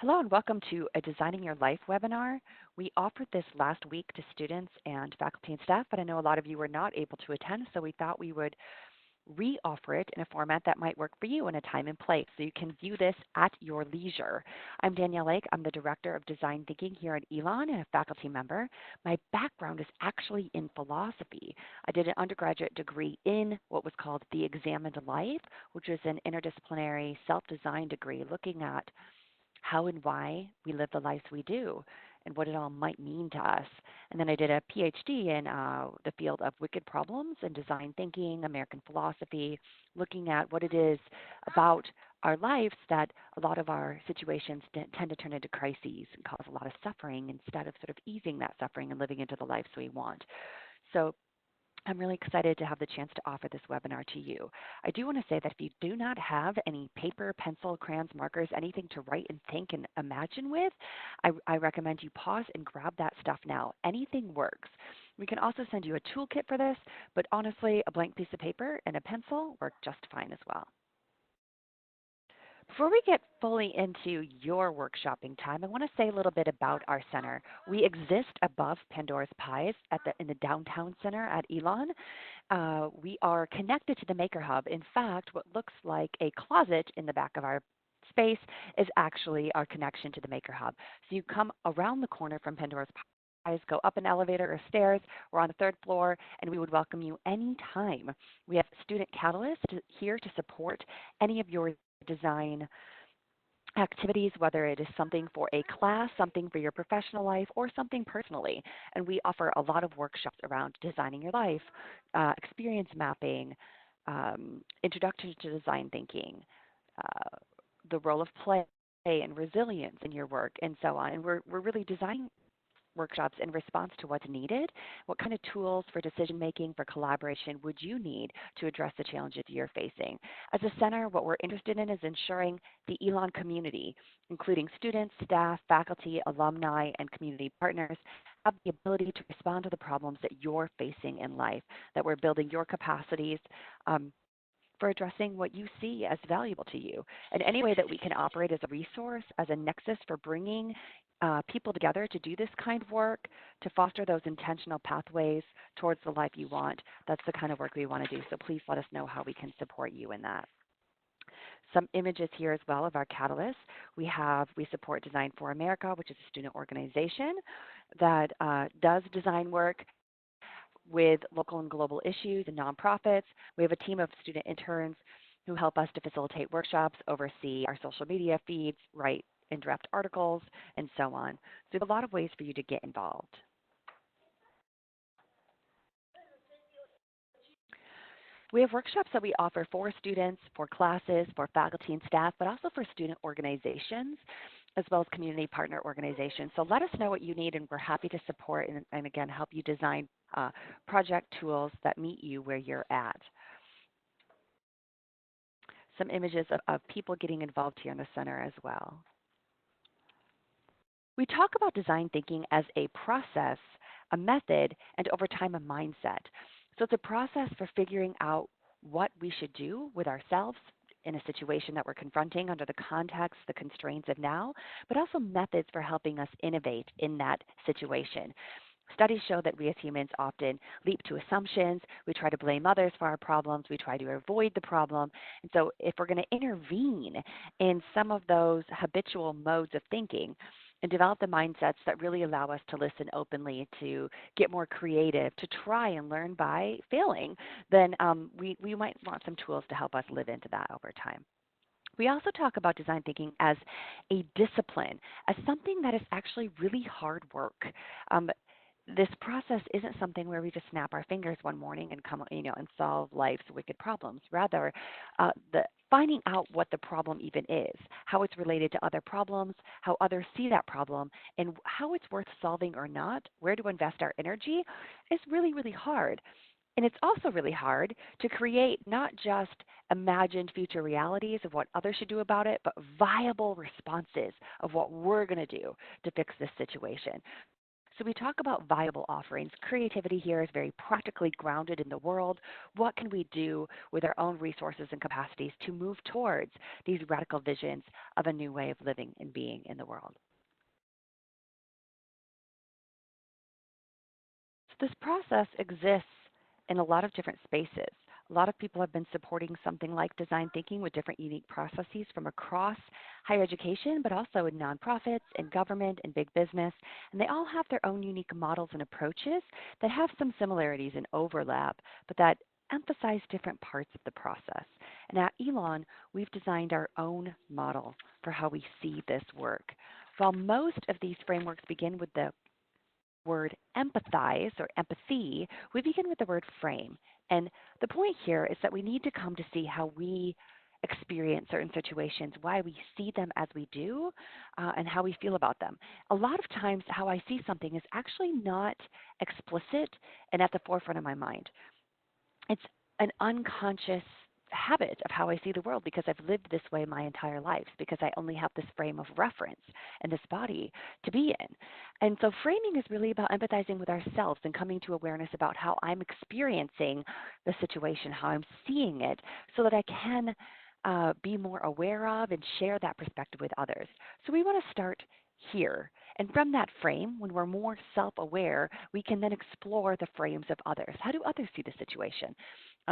Hello and welcome to a Designing Your Life webinar. We offered this last week to students and faculty and staff, but I know a lot of you were not able to attend, so we thought we would re-offer it in a format that might work for you in a time and place, so you can view this at your leisure. I'm Danielle Lake. I'm the Director of Design Thinking here at Elon and a faculty member. My background is actually in philosophy. I did an undergraduate degree in what was called the Examined Life, which is an interdisciplinary self-design degree looking at how and why we live the lives we do and what it all might mean to us. And then I did a PhD in the field of wicked problems and design thinking, American philosophy, looking at what it is about our lives that a lot of our situations tend to turn into crises and cause a lot of suffering instead of sort of easing that suffering and living into the lives we want. So I'm really excited to have the chance to offer this webinar to you. I do want to say that if you do not have any paper, pencil, crayons, markers, anything to write and think and imagine with, I recommend you pause and grab that stuff now. Anything works. We can also send you a toolkit for this, but honestly, a blank piece of paper and a pencil work just fine as well. Before we get fully into your workshopping time, I want to say a little bit about our center. We exist above Pandora's Pies in the downtown center at Elon. We are connected to the Maker Hub. In fact, what looks like a closet in the back of our space is actually our connection to the Maker Hub. So you come around the corner from Pandora's Pies, go up an elevator or stairs. We're on the third floor, and we would welcome you anytime. We have Student Catalyst here to support any of your design activities, whether it is something for a class, something for your professional life, or something personally. And we offer a lot of workshops around designing your life, experience mapping, introduction to design thinking, the role of play and resilience in your work, and so on. And we're really designing workshops in response to what's needed. What kind of tools for decision making, for collaboration would you need to address the challenges you're facing? As a center, what we're interested in is ensuring the Elon community, including students, staff, faculty, alumni, and community partners, have the ability to respond to the problems that you're facing in life, that we're building your capacities for addressing what you see as valuable to you. And any way that we can operate as a resource, as a nexus for bringing people together to do this kind of work, to foster those intentional pathways towards the life you want, that's the kind of work we want to do. So please let us know how we can support you in that. Some images here as well of our catalysts. We support Design for America, which is a student organization that does design work with local and global issues and nonprofits. We have a team of student interns who help us to facilitate workshops, oversee our social media feeds, write and draft articles, and so on. So we have a lot of ways for you to get involved. We have workshops that we offer for students, for classes, for faculty and staff, but also for student organizations, as well as community partner organizations. So let us know what you need, and we're happy to support and again, help you design project tools that meet you where you're at. Some images of people getting involved here in the center as well. We talk about design thinking as a process, a method, and over time a mindset. So it's a process for figuring out what we should do with ourselves in a situation that we're confronting under the context, the constraints of now, but also methods for helping us innovate in that situation. Studies show that we as humans often leap to assumptions. We try to blame others for our problems. We try to avoid the problem. And so if we're going to intervene in some of those habitual modes of thinking and develop the mindsets that really allow us to listen openly, to get more creative, to try and learn by failing, then we might want some tools to help us live into that over time. We also talk about design thinking as a discipline, as something that is actually really hard work. This process isn't something where we just snap our fingers one morning and come, and solve life's wicked problems. Rather, the finding out what the problem even is, how it's related to other problems, how others see that problem, and how it's worth solving or not, where to invest our energy, is really, really hard. And it's also really hard to create not just imagined future realities of what others should do about it, but viable responses of what we're going to do to fix this situation. So we talk about viable offerings. Creativity here is very practically grounded in the world. What can we do with our own resources and capacities to move towards these radical visions of a new way of living and being in the world? So this process exists in a lot of different spaces. A lot of people have been supporting something like design thinking with different unique processes from across higher education, but also in nonprofits, in government, in big business. And they all have their own unique models and approaches that have some similarities and overlap, but that emphasize different parts of the process. And at Elon, we've designed our own model for how we see this work. While most of these frameworks begin with the word empathize or empathy, we begin with the word frame. And the point here is that we need to come to see how we experience certain situations, why we see them as we do, and how we feel about them. A lot of times, how I see something is actually not explicit and at the forefront of my mind. It's an unconscious habit of how I see the world because I've lived this way my entire life, because I only have this frame of reference and this body to be in. And so framing is really about empathizing with ourselves and coming to awareness about how I'm experiencing the situation, how I'm seeing it, so that I can be more aware of and share that perspective with others. So we want to start here. And from that frame, when we're more self aware, we can then explore the frames of others. How do others see the situation?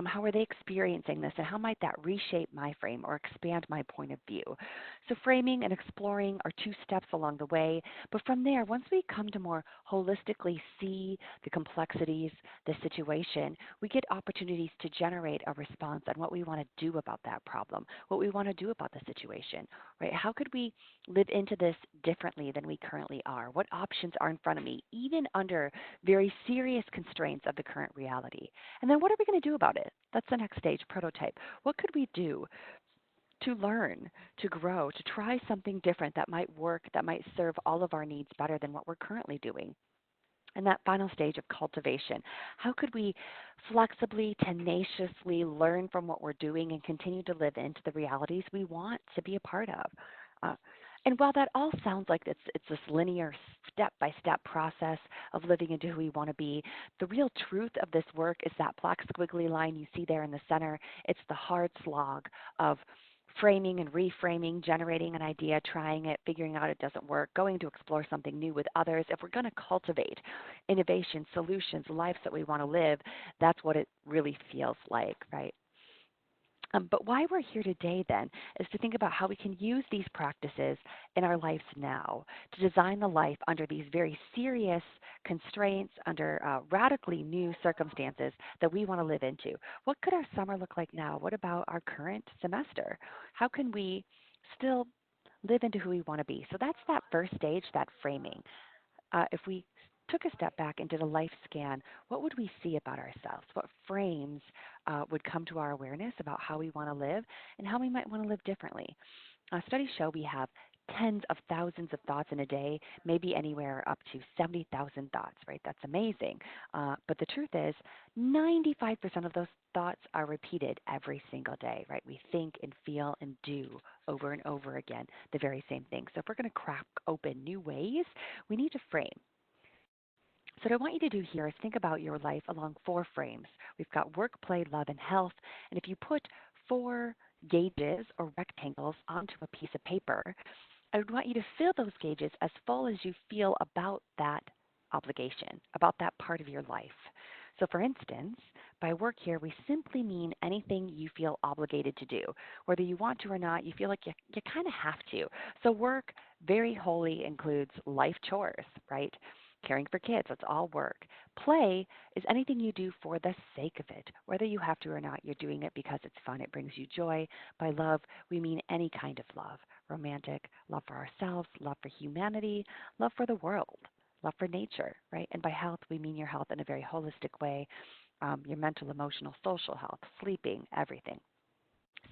How are they experiencing this, and how might that reshape my frame or expand my point of view? So, framing and exploring are two steps along the way. But from there, once we come to more holistically see the complexities, the situation, we get opportunities to generate a response on what we want to do about that problem, what we want to do about the situation, right? How could we live into this differently than we currently are? What options are in front of me, even under very serious constraints of the current reality? And then what are we going to do about it? That's the next stage, prototype. What could we do to learn, to grow, to try something different that might work, that might serve all of our needs better than what we're currently doing? And that final stage of cultivation. How could we flexibly, tenaciously learn from what we're doing and continue to live into the realities we want to be a part of? Uh, and while that all sounds like it's this linear step by step process of living into who we want to be, the real truth of this work is that black squiggly line you see there in the center. It's the hard slog of framing and reframing, generating an idea, trying it, figuring out it doesn't work, going to explore something new with others. If we're going to cultivate innovation, solutions, lives that we want to live, that's what it really feels like, right? But why we're here today then is to think about how we can use these practices in our lives now to design the life under these very serious constraints, under radically new circumstances that we want to live into. What could our summer look like now? What about our current semester? How can we still live into who we want to be? So that's that first stage, that framing. If we took a step back and did a life scan, what would we see about ourselves? What frames would come to our awareness about how we want to live and how we might want to live differently? Studies show we have tens of thousands of thoughts in a day, maybe anywhere up to 70,000 thoughts, right? That's amazing. But the truth is, 95% of those thoughts are repeated every single day, right? We think and feel and do over and over again the very same thing. So if we're going to crack open new ways, we need to frame. So, what I want you to do here is think about your life along four frames. We've got work, play, love, and health. And if you put four gauges or rectangles onto a piece of paper, I would want you to fill those gauges as full as you feel about that obligation, about that part of your life. So, for instance, by work here, we simply mean anything you feel obligated to do. Whether you want to or not, you feel like you kind of have to. So, work very wholly includes life chores, right? Caring for kids, that's all work. Play is anything you do for the sake of it. Whether you have to or not, you're doing it because it's fun, it brings you joy. By love, we mean any kind of love: romantic, love for ourselves, love for humanity, love for the world, love for nature, right? And by health, we mean your health in a very holistic way, your mental, emotional, social health, sleeping, everything.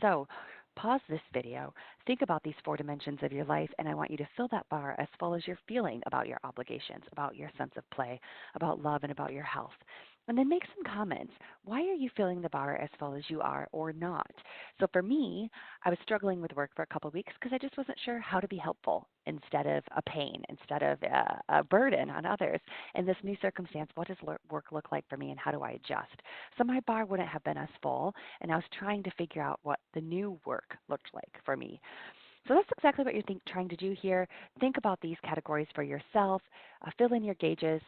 So pause this video, think about these four dimensions of your life, and I want you to fill that bar as full as you're feeling about your obligations, about your sense of play, about love, and about your health. And then make some comments. Why are you feeling the bar as full as you are or not? So for me, I was struggling with work for a couple of weeks because I just wasn't sure how to be helpful instead of a pain, instead of a burden on others. In this new circumstance, what does work look like for me and how do I adjust? So my bar wouldn't have been as full, and I was trying to figure out what the new work looked like for me. So that's exactly what you're trying to do here. Think about these categories for yourself, fill in your gauges,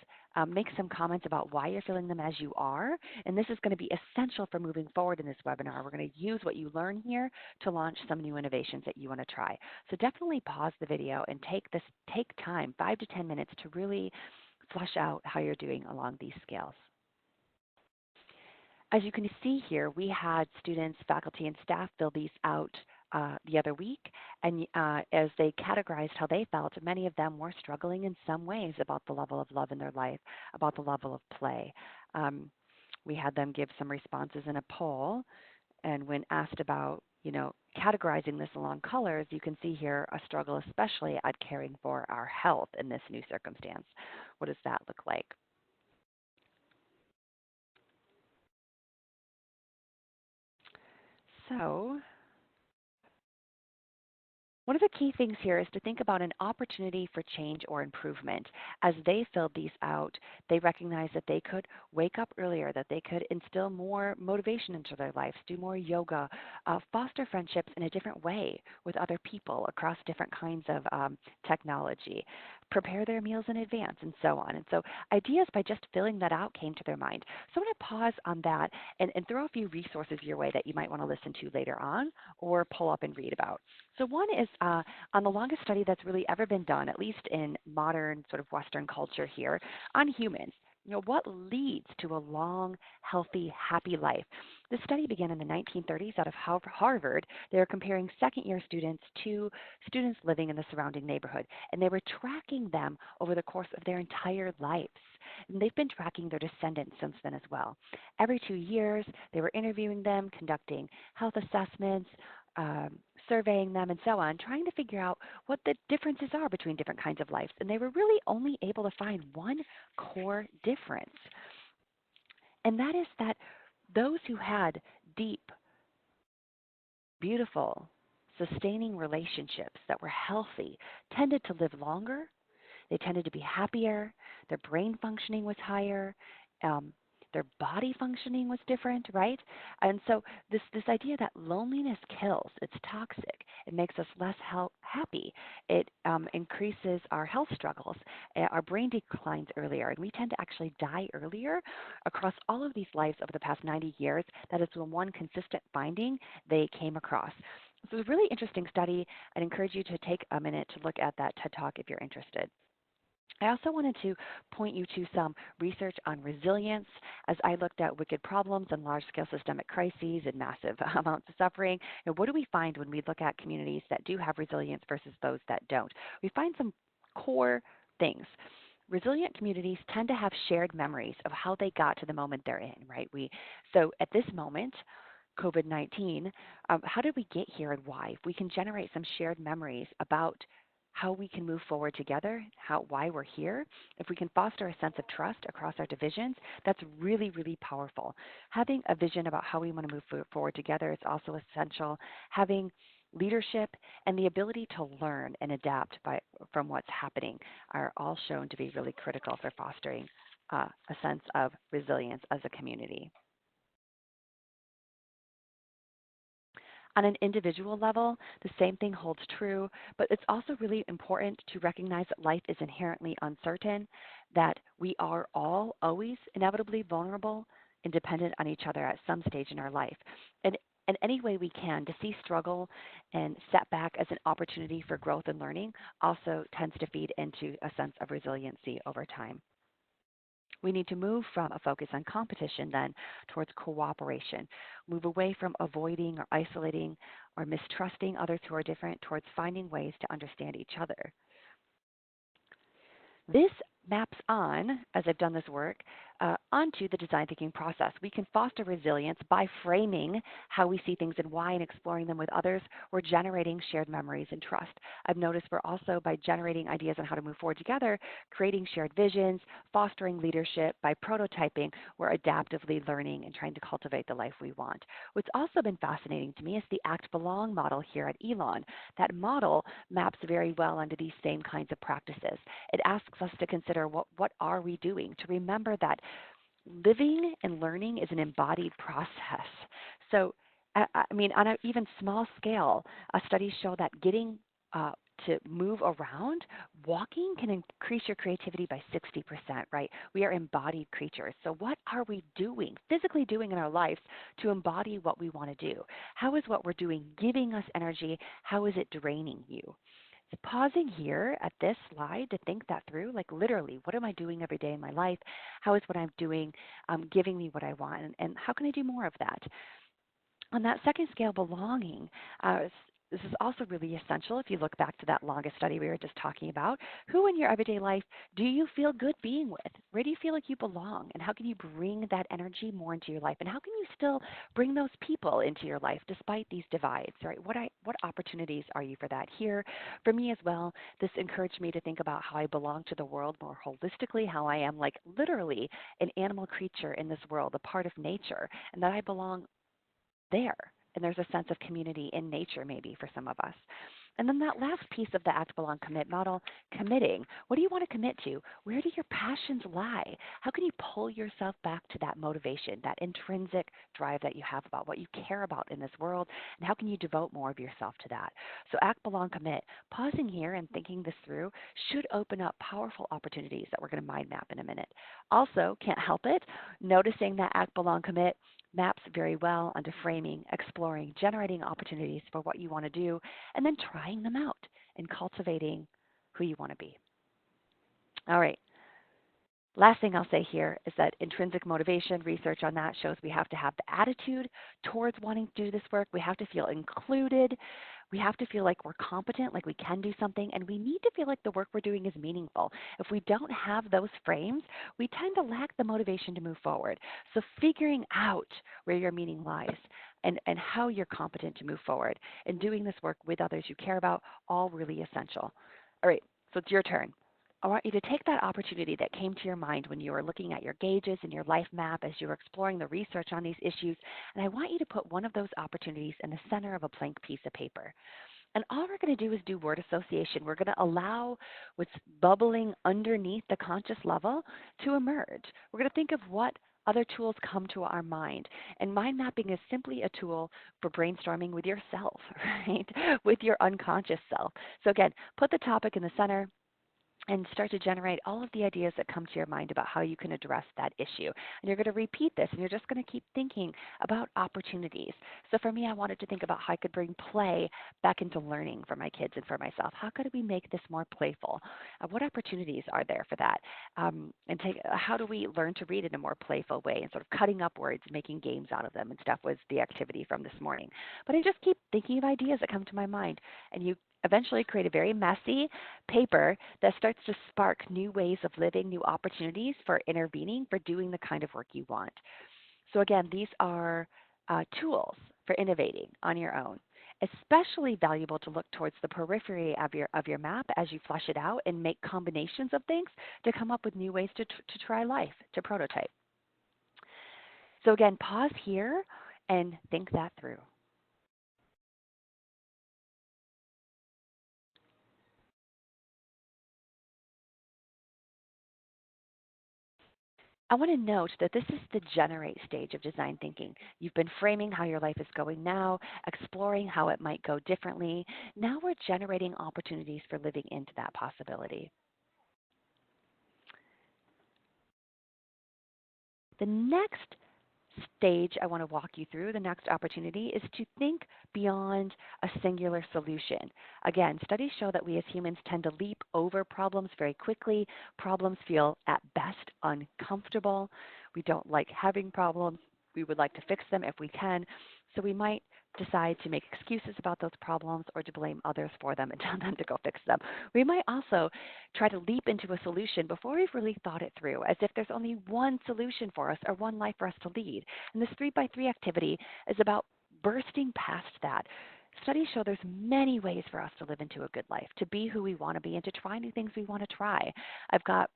make some comments about why you're feeling them as you are. And this is going to be essential for moving forward in this webinar. We're going to use what you learn here to launch some new innovations that you want to try. So definitely pause the video and take time, 5 to 10 minutes, to really flush out how you're doing along these scales. As you can see here, we had students, faculty, and staff fill these out the other week, and as they categorized how they felt, many of them were struggling in some ways about the level of love in their life, about the level of play. We had them give some responses in a poll, and when asked about, categorizing this along colors, you can see here a struggle, especially at caring for our health in this new circumstance. What does that look like? So one of the key things here is to think about an opportunity for change or improvement. As they filled these out, they recognized that they could wake up earlier, that they could instill more motivation into their lives, do more yoga, foster friendships in a different way with other people across different kinds of technology, prepare their meals in advance, and so on. And so ideas by just filling that out came to their mind. So I'm going to pause on that and throw a few resources your way that you might want to listen to later on or pull up and read about. So one is on the longest study that's really ever been done, at least in modern sort of Western culture here, on humans. What leads to a long, healthy, happy life? This study began in the 1930s out of Harvard. They were comparing second-year students to students living in the surrounding neighborhood, and they were tracking them over the course of their entire lives. And they've been tracking their descendants since then as well. Every 2 years, they were interviewing them, conducting health assessments, surveying them, and so on, trying to figure out what the differences are between different kinds of lives. And they were really only able to find one core difference, and that is that those who had deep, beautiful, sustaining relationships that were healthy tended to live longer. They tended to be happier. Their brain functioning was higher. Um, their body functioning was different, right? And so this idea that loneliness kills, it's toxic. It makes us less happy. It increases our health struggles. Our brain declines earlier, and we tend to actually die earlier across all of these lives over the past 90 years. That is the one consistent finding they came across. So it's a really interesting study. I'd encourage you to take a minute to look at that TED Talk if you're interested. I also wanted to point you to some research on resilience as I looked at wicked problems and large-scale systemic crises and massive amounts of suffering. What do we find when we look at communities that do have resilience versus those that don't? We find some core things. Resilient communities tend to have shared memories of how they got to the moment they're in, right? So at this moment, COVID-19, how did we get here and why? If we can generate some shared memories about how we can move forward together, why we're here, if we can foster a sense of trust across our divisions, that's really, really powerful. Having a vision about how we want to move forward together is also essential. Having leadership and the ability to learn and adapt from what's happening are all shown to be really critical for fostering a sense of resilience as a community. On an individual level, the same thing holds true, but it's also really important to recognize that life is inherently uncertain, that we are all always inevitably vulnerable and dependent on each other at some stage in our life. And in any way we can, to see struggle and setback as an opportunity for growth and learning also tends to feed into a sense of resiliency over time. We need to move from a focus on competition then towards cooperation, move away from avoiding or isolating or mistrusting others who are different towards finding ways to understand each other. This maps on, as I've done this work, onto the design thinking process. We can foster resilience by framing how we see things and why and exploring them with others. We're generating shared memories and trust. I've noticed we're also, by generating ideas on how to move forward together, creating shared visions, fostering leadership. By prototyping, we're adaptively learning and trying to cultivate the life we want. What's also been fascinating to me is the Act Belong model here at Elon. That model maps very well onto these same kinds of practices. It asks us to consider what are we doing, to remember that living and learning is an embodied process. So, I mean, on an even small scale, studies show that getting uh, to move around, walking can increase your creativity by 60%, right? We are embodied creatures. So, what are we doing, physically doing in our lives to embody what we want to do? How is what we're doing giving us energy? How is it draining you? So pausing here at this slide to think that through, like literally, what am I doing every day in my life? How is what I'm doing giving me what I want? And how can I do more of that? On that second scale, belonging, this is also really essential. If you look back to that longest study we were just talking about, who in your everyday life do you feel good being with? Where do you feel like you belong? And how can you bring that energy more into your life? And how can you still bring those people into your life despite these divides, right? What opportunities are you for that? Here, for me as well, this encouraged me to think about how I belong to the world more holistically, how I am like literally an animal creature in this world, a part of nature, and that I belong there. And there's a sense of community in nature, maybe, for some of us. And then that last piece of the Act Belong Commit model, committing. What do you want to commit to? Where do your passions lie? How can you pull yourself back to that motivation, that intrinsic drive that you have about what you care about in this world? And how can you devote more of yourself to that? So, Act Belong Commit, pausing here and thinking this through should open up powerful opportunities that we're going to mind map in a minute. Also, can't help it, noticing that Act Belong Commit maps very well onto framing, exploring, generating opportunities for what you want to do, and then trying them out and cultivating who you want to be. All right. Last thing I'll say here is that intrinsic motivation, research on that shows we have to have the attitude towards wanting to do this work. We have to feel included. We have to feel like we're competent, like we can do something, and we need to feel like the work we're doing is meaningful. If we don't have those frames, we tend to lack the motivation to move forward. So figuring out where your meaning lies and how you're competent to move forward and doing this work with others you care about, all really essential. All right, so it's your turn. I want you to take that opportunity that came to your mind when you were looking at your gauges and your life map as you were exploring the research on these issues, and I want you to put one of those opportunities in the center of a blank piece of paper. And all we're going to do is do word association. We're going to allow what's bubbling underneath the conscious level to emerge. We're going to think of what other tools come to our mind. And mind mapping is simply a tool for brainstorming with yourself, right? With your unconscious self. So again, put the topic in the center and start to generate all of the ideas that come to your mind about how you can address that issue. And you're going to repeat this, and you're just going to keep thinking about opportunities. So for me, I wanted to think about how I could bring play back into learning for my kids and for myself. How could we make this more playful? What opportunities are there for that? How do we learn to read in a more playful way and sort of cutting up words, making games out of them and stuff was the activity from this morning. But I just keep thinking of ideas that come to my mind, and you eventually create a very messy paper that starts to spark new ways of living, new opportunities for intervening, for doing the kind of work you want. So again, these are tools for innovating on your own. Especially valuable to look towards the periphery of your map as you flesh it out and make combinations of things to come up with new ways to try life, to prototype. So again, pause here and think that through. I want to note that this is the generate stage of design thinking. You've been framing how your life is going now, exploring how it might go differently. Now we're generating opportunities for living into that possibility. The next stage I want to walk you through, the next opportunity, is to think beyond a singular solution. Again, studies show that we as humans tend to leap over problems very quickly. Problems feel at best uncomfortable. We don't like having problems. We would like to fix them if we can. So we might decide to make excuses about those problems or to blame others for them and tell them to go fix them. We might also try to leap into a solution before we've really thought it through, as if there's only one solution for us or one life for us to lead. And this 3 by 3 activity is about bursting past that. Studies show there's many ways for us to live into a good life, to be who we want to be, and to try new things we want to try. I've got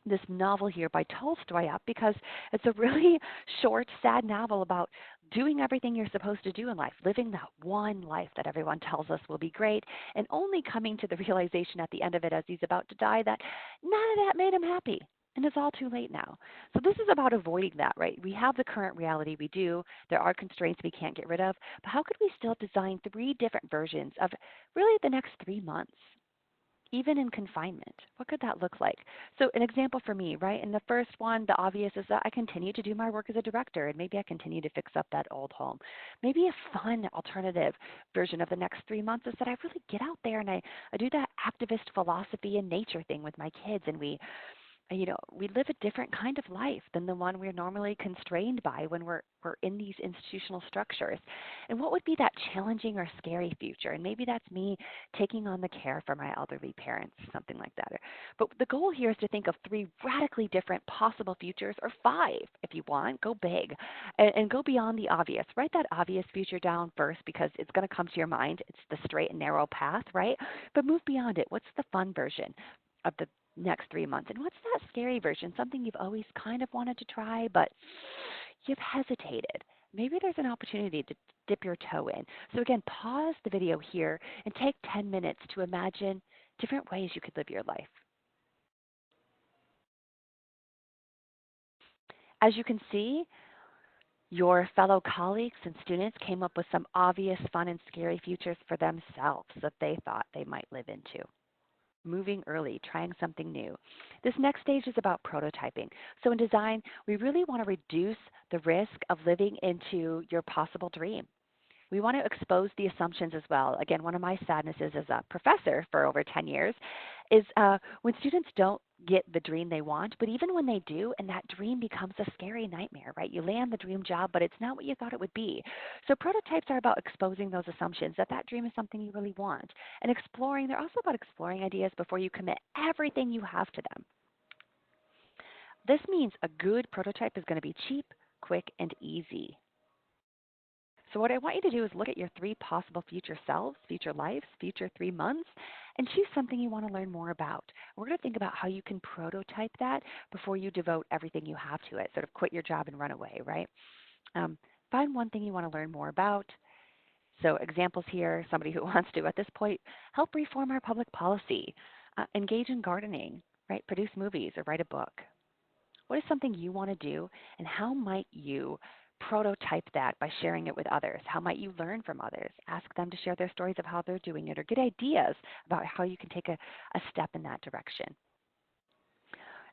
this novel here by Tolstoy up because it's a really short, sad novel about doing everything you're supposed to do in life, living that one life that everyone tells us will be great, and only coming to the realization at the end of it as he's about to die that none of that made him happy. And it's all too late now. So this is about avoiding that, right? We have the current reality we do. There are constraints we can't get rid of. But how could we still design 3 different versions of really the next 3 months? Even in confinement, what could that look like? So, an example for me, right? In the first one, the obvious is that I continue to do my work as a director and maybe I continue to fix up that old home. Maybe a fun alternative version of the next 3 months is that I really get out there and I do that activist philosophy and nature thing with my kids and we live a different kind of life than the one we're normally constrained by when we're in these institutional structures. And what would be that challenging or scary future? And maybe that's me taking on the care for my elderly parents, something like that. But the goal here is to think of 3 radically different possible futures, or 5 if you want. Go big and go beyond the obvious. Write that obvious future down first because it's going to come to your mind. It's the straight and narrow path, right? But move beyond it. What's the fun version of the next 3 months? And what's that scary version? Something you've always kind of wanted to try, but you've hesitated. Maybe there's an opportunity to dip your toe in. So, again, pause the video here and take 10 minutes to imagine different ways you could live your life. As you can see, your fellow colleagues and students came up with some obvious fun and scary futures for themselves that they thought they might live into. Moving early, trying something new. This next stage is about prototyping. So in design, we really want to reduce the risk of living into your possible dream. We want to expose the assumptions as well. Again, one of my sadnesses as a professor for over 10 years is when students don't get the dream they want, but even when they do, and that dream becomes a scary nightmare, right? You land the dream job, but it's not what you thought it would be. So prototypes are about exposing those assumptions that that dream is something you really want, and exploring. They're also about exploring ideas before you commit everything you have to them. This means a good prototype is going to be cheap, quick, and easy. So, what I want you to do is look at your 3 possible future selves, future lives, future 3 months, and choose something you want to learn more about. We're going to think about how you can prototype that before you devote everything you have to it, sort of quit your job and run away, right? Um, find one thing you want to learn more about. So, examples here somebody who wants to, at this point, help reform our public policy, engage in gardening, right? Produce movies or write a book. What is something you want to do, and how might you prototype that by sharing it with others? How might you learn from others? Ask them to share their stories of how they're doing it, or get ideas about how you can take a step in that direction.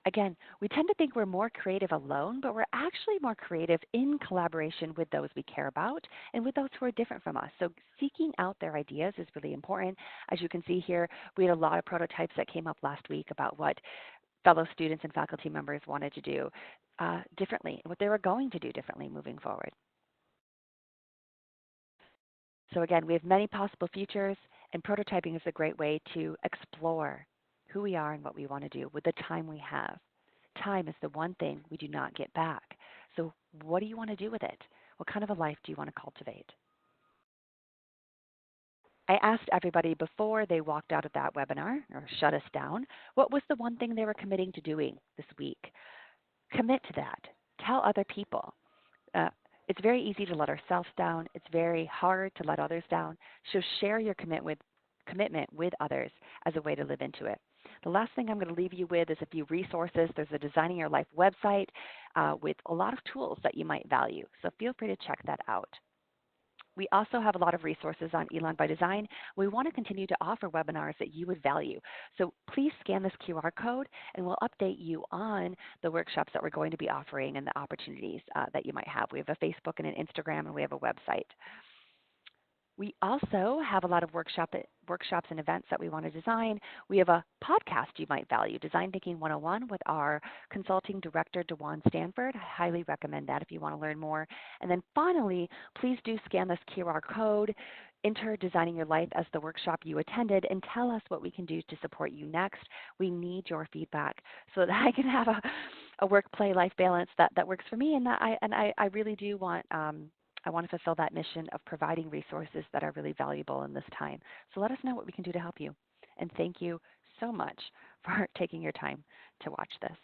Again, we tend to think we're more creative alone, but we're actually more creative in collaboration with those we care about and with those who are different from us. So seeking out their ideas is really important. As you can see here, we had a lot of prototypes that came up last week about what fellow students and faculty members wanted to do differently, what they were going to do differently moving forward. So again, we have many possible futures, and prototyping is a great way to explore who we are and what we want to do with the time we have. Time is the one thing we do not get back. So what do you want to do with it? What kind of a life do you want to cultivate? I asked everybody before they walked out of that webinar or shut us down, what was the one thing they were committing to doing this week? Commit to that. Tell other people. Uh, it's very easy to let ourselves down. It's very hard to let others down. So share your commitment with others as a way to live into it. The last thing I'm going to leave you with is a few resources. There's a Designing Your Life website with a lot of tools that you might value. So feel free to check that out. We also have a lot of resources on Elon by Design. We want to continue to offer webinars that you would value. So please scan this QR code and we'll update you on the workshops that we're going to be offering and the opportunities that you might have. We have a Facebook and an Instagram and we have a website. We also have a lot of workshops and events that we want to design. We have a podcast you might value, Design Thinking 101, with our consulting director, DeJuan Stanford. I highly recommend that if you want to learn more. And then finally, please do scan this QR code, enter Designing Your Life as the workshop you attended, and tell us what we can do to support you next. We need your feedback so that I can have a work-play life balance that works for me, and I really do want I want to fulfill that mission of providing resources that are really valuable in this time. So let us know what we can do to help you. And thank you so much for taking your time to watch this.